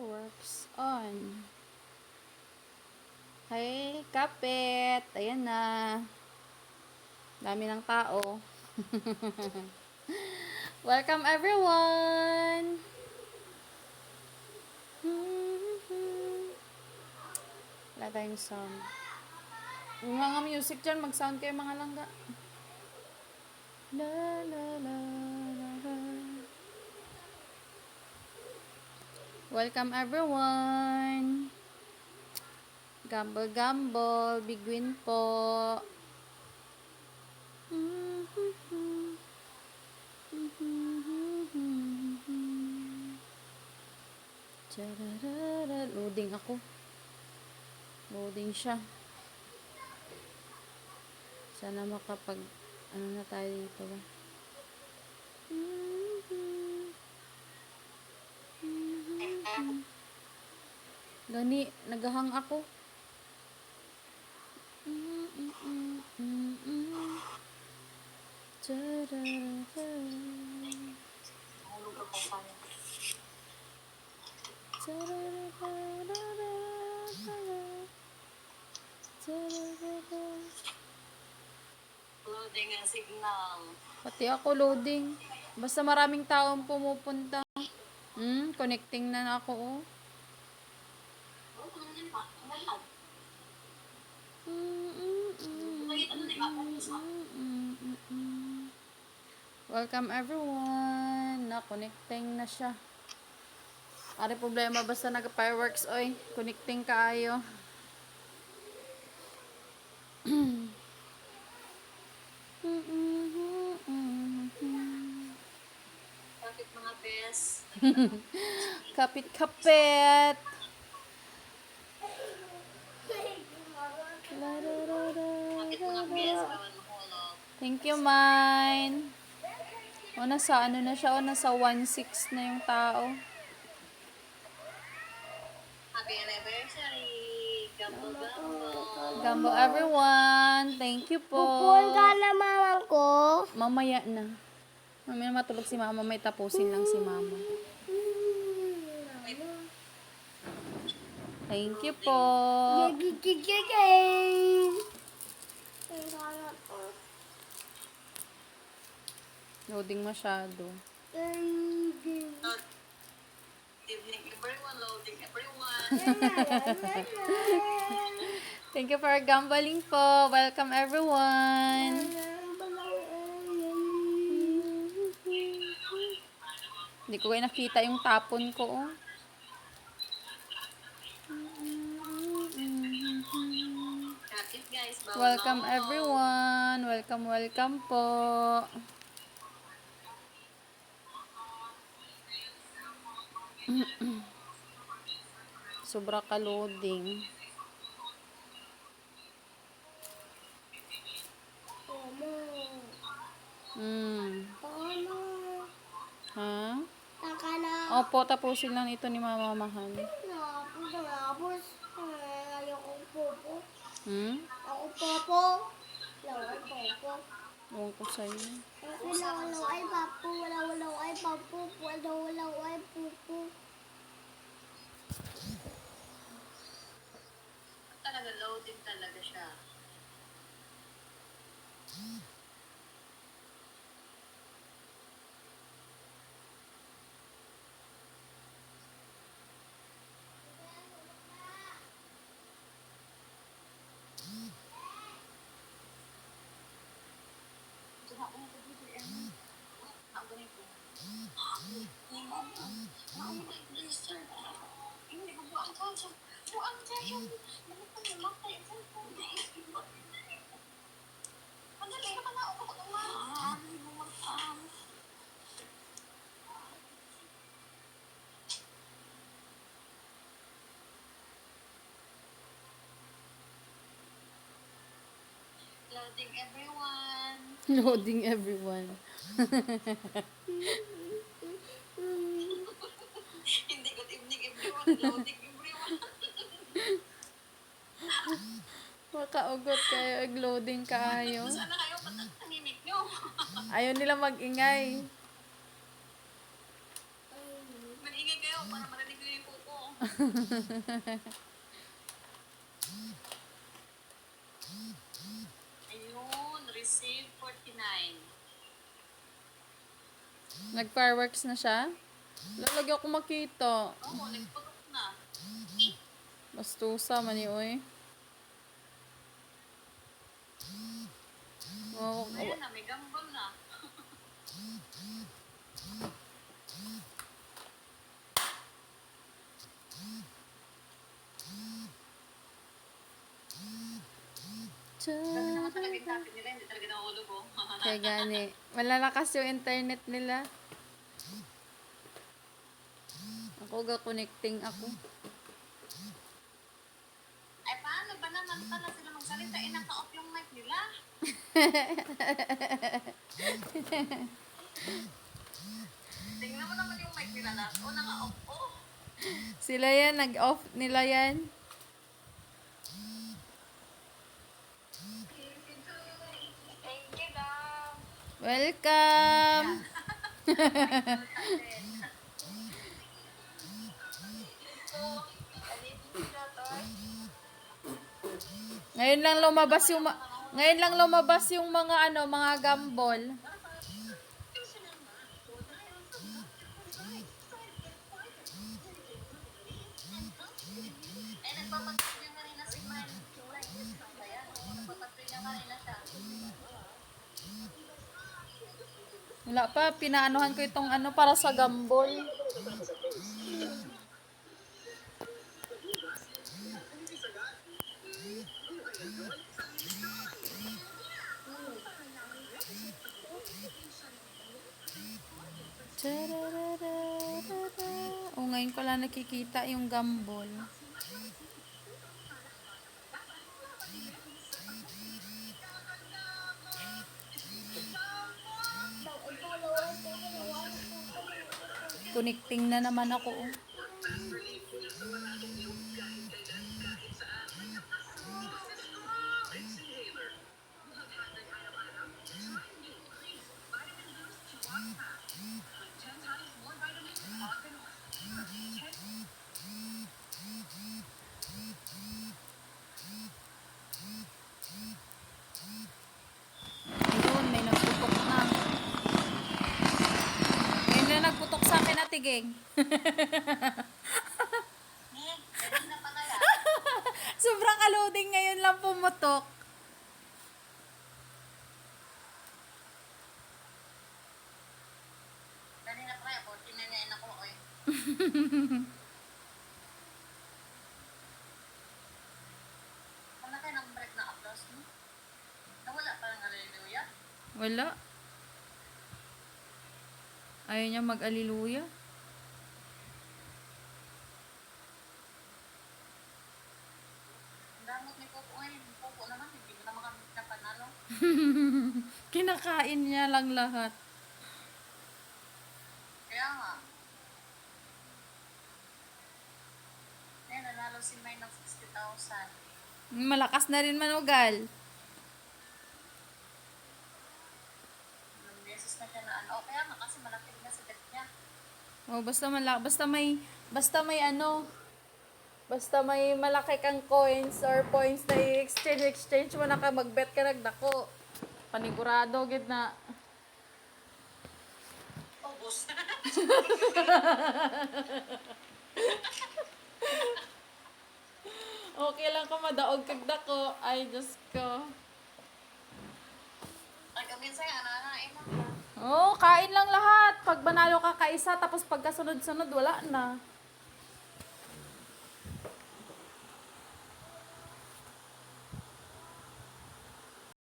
Fireworks on. Hey, kapit. Ayan na. Dami ng tao. Welcome everyone. Wala tayong sound. Yung mga music dyan, mag-sound kayo mga langga. La la la la la. Welcome everyone. Gumble, biguin po. Loading ako. Loading siya. Sana makapag ano na tayo dito ba? Gani, naghahang ako. Loading ang signal. Pati ako loading. Basta maraming taong pumupunta. Connecting na ako, oh. Welcome everyone. Na-connecting na siya. Ari problema basta nag-fireworks, oy. Connecting kaayo. Bakit mga pes? Kapit-kapit. Bakit mga pes? Bawal mahulog. Thank you, mine. O, nasa ano na siya? O, nasa 1.6 na yung tao. Happy anniversary! Gumbo. Gambo everyone. Thank you po. Pupul ka na mama ko. Mamaya na. Mamaya na matulog si mama. May tapusin lang si mama. Thank you po. Loading masyado. Evening everyone, loading everyone. Thank you for gambling po. Welcome everyone. Hindi ko kayo nakita yung tapon ko. Oh. Kapit guys, bawal Welcome mahulog. everyone. Welcome po. Sobra ka loading. Ha? Opo, tapusin lang ito ni Mama Mahal. Ayoko popo. Ako popo. Laway popo. Ewan ko sa'yo. Wala ay papu. Wala ay papu. Wala ay pupu. Talaga loading talaga siya. Loading everyone. Loading everyone. Hindi good evening everyone, loading everyone. Makaugot kayo. Loading kaayo. Sana kayo patanimik nyo. Ayaw nila mag-ingay. Maningay kayo para marinig nyo yung pupo. Ayun, receive 49. Nag-fireworks na siya? Lalagi ako makita. Oo, nagputok na. Bastusa man yun, eh. Oh, Ayan na, may gambol na. Dami naman talaga yung topic nila, hindi talaga nahulog oh. Kaya gani. Malalakas yung internet nila. Ako ga-connecting ako. Ay, paano ba naman pala sila magsalita? Eh, naka-off yung mic nila. Tingnan mo naman yung mic nila na. O, naka-off oh. Sila yan, nag-off nila yan. Thank you, Dam. Welcome! Ngayon lang lumabas yung ngayon lang lumabas yung mga mga gambol. Eh, nagpapatuloy na rin na si Man. Ayan, nagpapatuloy na rin na siya. Wala pa, pinaanuhan ko itong para sa gambol. O, ngayon ko lang nakikita yung gambol. Connecting na naman ako. Oh. Ayun, may nagputok na. Ngayon na nagputok sa akin, Ate Geng. Ganun na pala. Sobrang ka-loading ngayon lang pumutok. Ganun na pala. 49 na yun ako. Oy. Wala kayo ng break na applause mo? Nawala pa ng hallelujah? Wala. Ayaw niya mag-aliluya. Ang damot ni Coco ngayon. Coco naman, hindi mo naman kami napanalo. Kinakain niya lang lahat. Kaya nga. Ngayon, nanalo si May ng 60,000. Malakas na rin manugal. Ilang beses na siya na ano. O, kaya nga kasi malaki na sa debt niya. Oh, basta may malaki kang coins or points na i-exchange mo na ka, mag-bet ka nagdako. Panigurado, gid na. Ubus. Okay lang ka madaog kag dako. Ay, Diyos ko. Ay, minsan nga, nananain lang. Oh, kain lang lahat. Pag manalo ka kaisa, tapos pagkasunod-sunod, wala na.